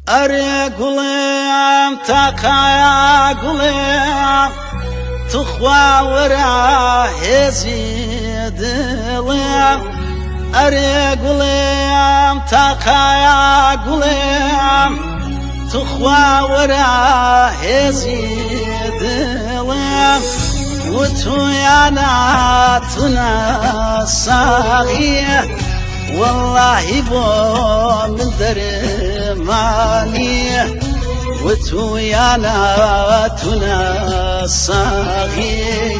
أري قلم تقايا قلم تخوى ورا يزيد لم أري قلم تقايا قلم تخوى ورا يزيد لم وتويانا تنصاغيه والله بو من درماني وتويانا تنصاغي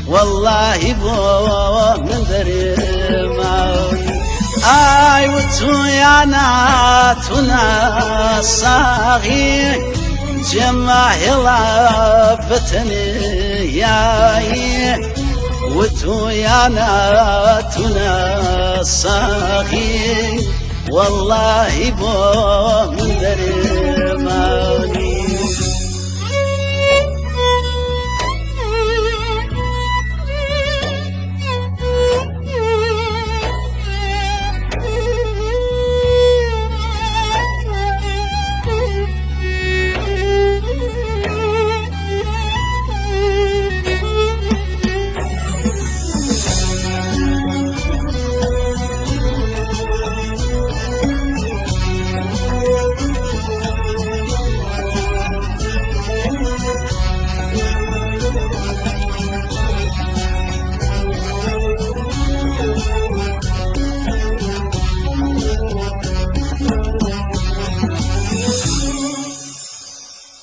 والله بو من درماني آي وتويانا تنصاغي جماهلا فتني ياي وتويانا تنصاغي والله بو من درماني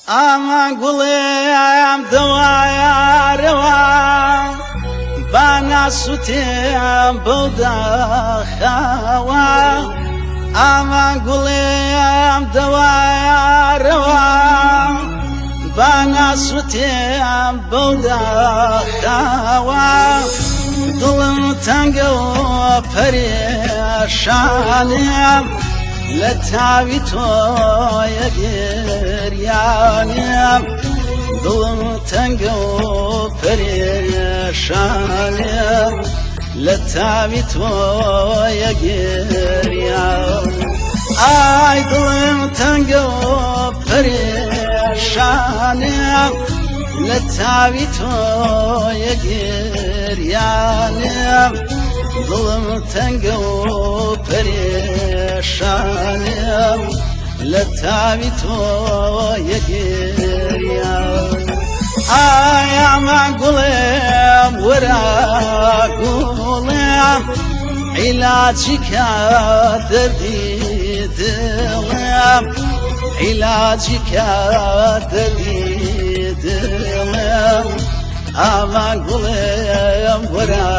أما قليم دوايا روا بانا سوتيم بودا خوا أما قليم دوايا روا بانا سوتيم بودا خوا دلم تنگو پریشانیم لتعبي تويا قريانيم دلم تنقو بريشانيم لتعبي تويا قريان آي دلم تنقو بريشانيم لتعبي تويا قريانيم ظلم تنقو بريشانيم لتعبتو يقريان آيا ما قلم ورا قلم علاجك دردي دلم علاجك دردي دلم آما قلم ورا